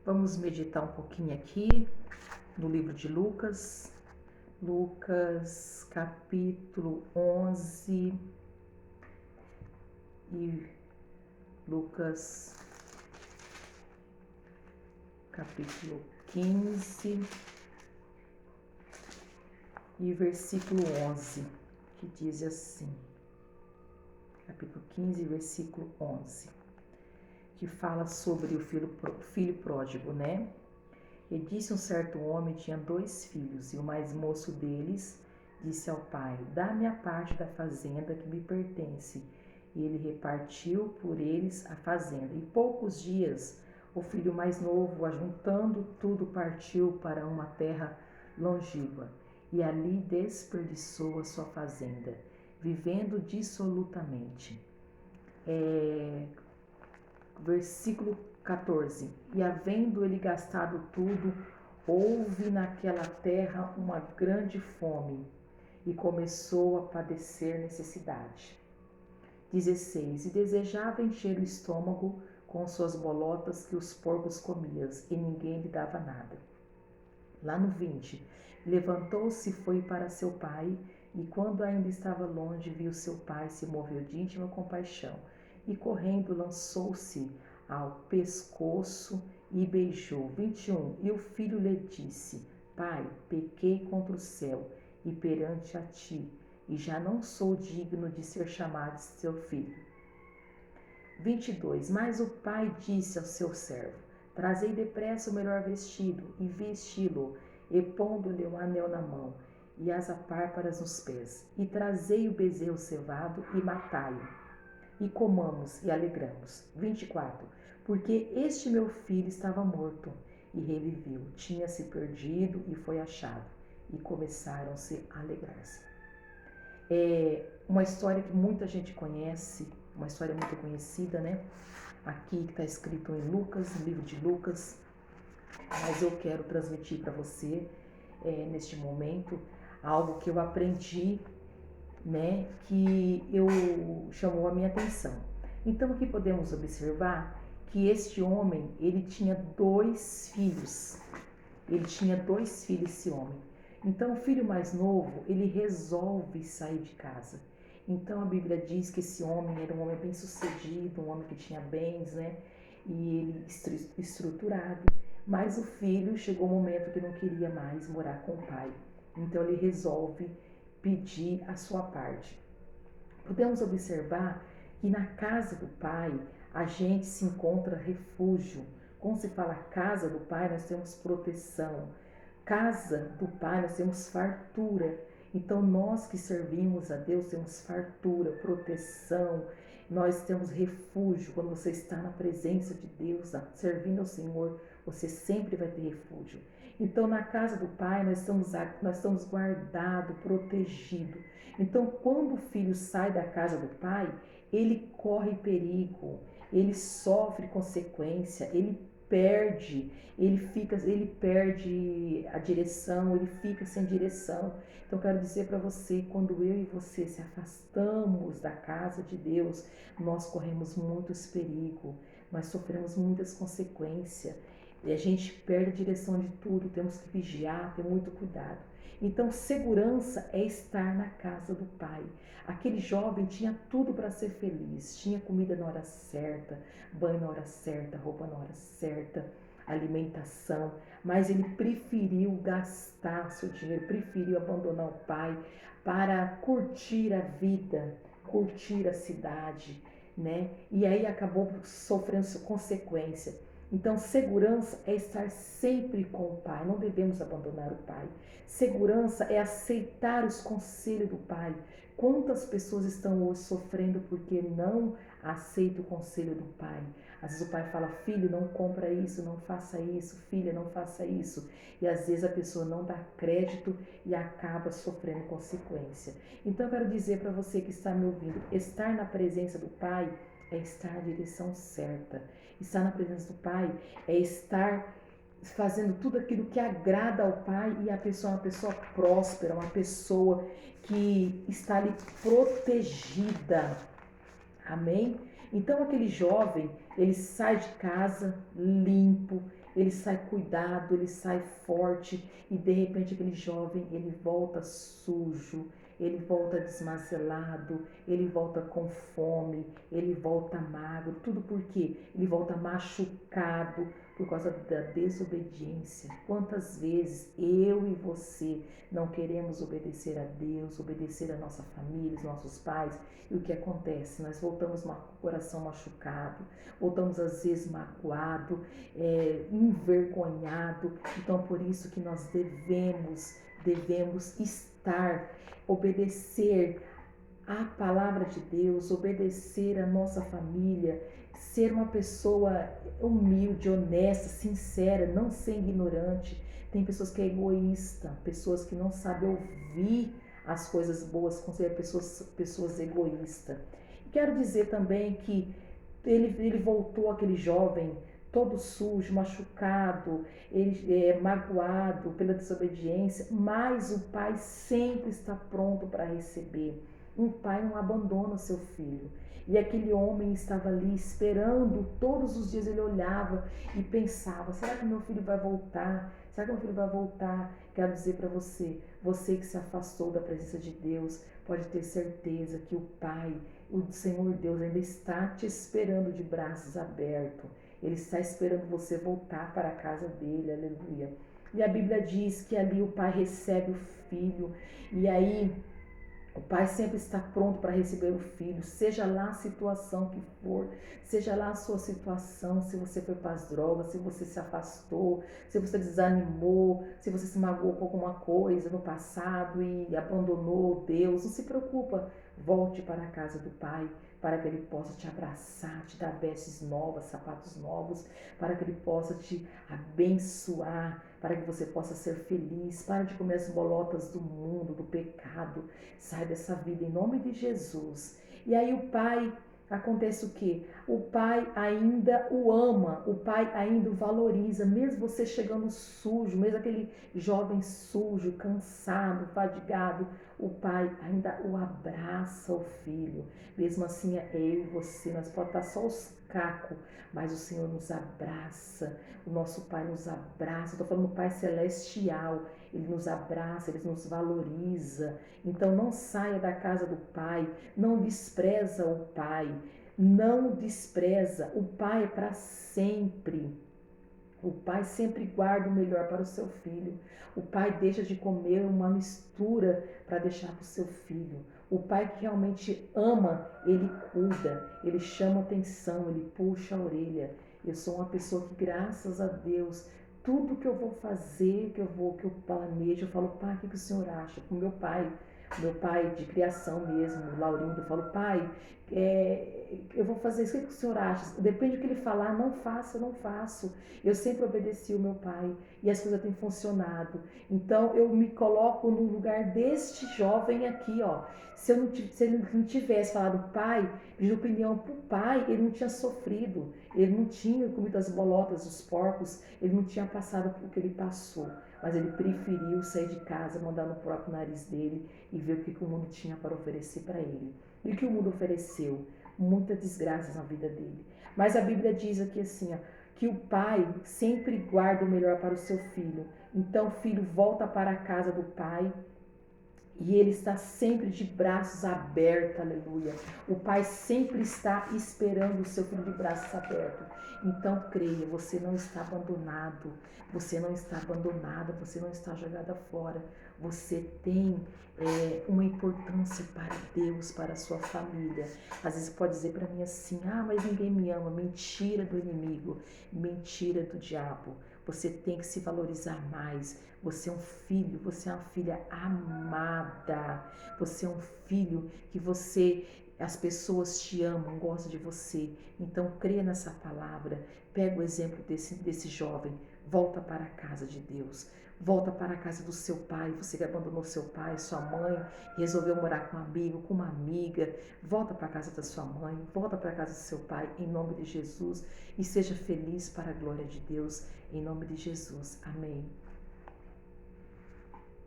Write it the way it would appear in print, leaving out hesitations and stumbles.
Vamos meditar um pouquinho aqui no livro de Lucas, capítulo 11 e Lucas capítulo 15 e versículo 11, que diz assim, capítulo 15, versículo 11, que fala sobre o filho pródigo, né? E disse um certo homem, tinha 2 filhos, e o mais moço deles disse ao pai: dá-me a parte da fazenda que me pertence. E ele repartiu por eles a fazenda. Em poucos dias, o filho mais novo, ajuntando tudo, partiu para uma terra longínqua, e ali desperdiçou a sua fazenda, vivendo dissolutamente. Versículo 14. E havendo ele gastado tudo, houve naquela terra uma grande fome, e começou a padecer necessidade. 16. E desejava encher o estômago com suas bolotas que os porcos comiam, e ninguém lhe dava nada. Lá no 20. Levantou-se e foi para seu pai, e quando ainda estava longe, viu seu pai, se moveu de íntima compaixão, e correndo lançou-se ao pescoço e beijou. 21. E o filho lhe disse: Pai, pequei contra o céu e perante a ti, e já não sou digno de ser chamado seu filho. 22. Mas o pai disse ao seu servo: Trazei depressa o melhor vestido e vesti-lo, e pondo-lhe um anel na mão e as apárparas nos pés, e trazei o bezerro cevado e matai-o, e comamos e alegramos. 24. Porque este meu filho estava morto e reviveu, tinha se perdido e foi achado, e começaram-se a alegrar-se. É uma história que muita gente conhece, uma história muito conhecida, né? Aqui que está escrito em Lucas, no livro de Lucas, mas eu quero transmitir para você, neste momento, algo que eu aprendi, né, que chamou a minha atenção. Então aqui podemos observar que este homem, ele tinha 2 filhos. Ele tinha 2 filhos, esse homem. Então o filho mais novo, ele resolve sair de casa. Então a Bíblia diz que esse homem era um homem bem sucedido, um homem que tinha bens, né, e ele estruturado. Mas o filho chegou um momento que não queria mais morar com o pai. Então ele resolve pedir a sua parte. Podemos observar que na casa do pai a gente se encontra refúgio. Quando se fala casa do pai, nós temos proteção. Casa do pai, nós temos fartura. Então nós que servimos a Deus temos fartura, proteção, nós temos refúgio. Quando você está na presença de Deus, servindo ao Senhor, você sempre vai ter refúgio. Então na casa do pai nós estamos guardados, protegidos. Então quando o filho sai da casa do pai, ele corre perigo, ele sofre consequência, ele perde a direção, ele fica sem direção. Então quero dizer para você, quando eu e você se afastamos da casa de Deus, nós corremos muitos perigos, nós sofremos muitas consequências, e a gente perde a direção de tudo, temos que vigiar, ter muito cuidado. Então segurança é estar na casa do Pai. Aquele jovem tinha tudo para ser feliz, tinha comida na hora certa, banho na hora certa, roupa na hora certa, alimentação, mas ele preferiu gastar seu dinheiro, preferiu abandonar o pai para curtir a vida, curtir a cidade, né? E aí acabou sofrendo consequência. Então, segurança é estar sempre com o pai, não devemos abandonar o pai. Segurança é aceitar os conselhos do pai. Quantas pessoas estão hoje sofrendo porque não aceitam o conselho do pai? Às vezes o pai fala: filho, não compra isso, não faça isso, filha, não faça isso. E às vezes a pessoa não dá crédito e acaba sofrendo consequência. Então eu quero dizer para você que está me ouvindo, estar na presença do pai é estar na direção certa. Estar na presença do pai é estar fazendo tudo aquilo que agrada ao pai, e a pessoa é uma pessoa próspera, uma pessoa que está ali protegida. Amém? Então aquele jovem, ele sai de casa limpo, ele sai cuidado, ele sai forte e de repente aquele jovem, ele volta sujo, ele volta desmazelado, ele volta com fome, ele volta magro, tudo por quê? Ele volta machucado por causa da desobediência. Quantas vezes eu e você não queremos obedecer a Deus, obedecer a nossa família, os nossos pais, e o que acontece? Nós voltamos com o coração machucado, voltamos às vezes magoado, envergonhado. Então por isso que nós devemos estar, obedecer a palavra de Deus, obedecer a nossa família, ser uma pessoa humilde, honesta, sincera, não ser ignorante. Tem pessoas que é egoísta, pessoas que não sabem ouvir as coisas boas, consideram pessoas egoístas. Quero dizer também que ele voltou, aquele jovem, todo sujo, machucado, ele magoado pela desobediência, mas o pai sempre está pronto para receber. Um pai não abandona seu filho. E aquele homem estava ali esperando, todos os dias ele olhava e pensava, será que meu filho vai voltar? Será que meu filho vai voltar? Quero dizer para você, você que se afastou da presença de Deus, pode ter certeza que o Pai, o Senhor Deus ainda está te esperando de braços abertos. Ele está esperando você voltar para a casa dele, aleluia. E a Bíblia diz que ali o pai recebe o filho, e aí o pai sempre está pronto para receber o filho, seja lá a situação que for, seja lá a sua situação, se você foi para as drogas, se você se afastou, se você desanimou, se você se magoou com alguma coisa no passado e abandonou Deus, não se preocupa, volte para a casa do pai, para que ele possa te abraçar, te dar vestes novas, sapatos novos, para que ele possa te abençoar, para que você possa ser feliz. Para de comer as bolotas do mundo, do pecado. Sai dessa vida em nome de Jesus. E aí o pai, acontece o quê? O pai ainda o ama, o pai ainda o valoriza, mesmo você chegando sujo, mesmo aquele jovem sujo, cansado, fadigado, o pai ainda o abraça, o filho. Mesmo assim, é eu e você, nós podemos estar só os cacos, mas o Senhor nos abraça, o nosso Pai nos abraça. Estou falando do Pai Celestial, Ele nos abraça, Ele nos valoriza. Então não saia da casa do Pai, não despreza o Pai, não despreza. O Pai é para sempre. O pai sempre guarda o melhor para o seu filho. O pai deixa de comer uma mistura para deixar para o seu filho. O pai que realmente ama, ele cuida, ele chama atenção, ele puxa a orelha. Eu sou uma pessoa que, graças a Deus, tudo que eu vou fazer, que eu planejo, eu falo, pai, o que o senhor acha? Com meu pai de criação mesmo, o Laurindo, eu falo, pai, eu vou fazer isso, o que o senhor acha? Depende do que ele falar, não faço, eu não faço. Eu sempre obedeci o meu pai e as coisas têm funcionado. Então eu me coloco no lugar deste jovem aqui, ó. Se ele não tivesse falado pai, de opinião para o pai, ele não tinha sofrido, ele não tinha comido as bolotas dos porcos, ele não tinha passado por o que ele passou. Mas ele preferiu sair de casa, mandar no próprio nariz dele e ver o que o mundo tinha para oferecer para ele. E o que o mundo ofereceu? Muitas desgraças na vida dele. Mas a Bíblia diz aqui assim, ó, que o pai sempre guarda o melhor para o seu filho. Então o filho volta para a casa do pai e ele está sempre de braços abertos, aleluia. O pai sempre está esperando o seu filho de braços abertos. Então creia, você não está abandonado, você não está abandonada, você não está jogada fora. Você tem uma importância para Deus, para a sua família. Às vezes pode dizer para mim assim, mas ninguém me ama. Mentira do inimigo, mentira do diabo. Você tem que se valorizar mais. Você é um filho, você é uma filha amada. Você é um filho que as pessoas te amam, gostam de você. Então creia nessa palavra. Pega o exemplo desse jovem. Volta para a casa de Deus. Volta para a casa do seu pai, você que abandonou seu pai, sua mãe, resolveu morar com um amigo, com uma amiga. Volta para a casa da sua mãe, volta para a casa do seu pai, em nome de Jesus. E seja feliz para a glória de Deus, em nome de Jesus. Amém.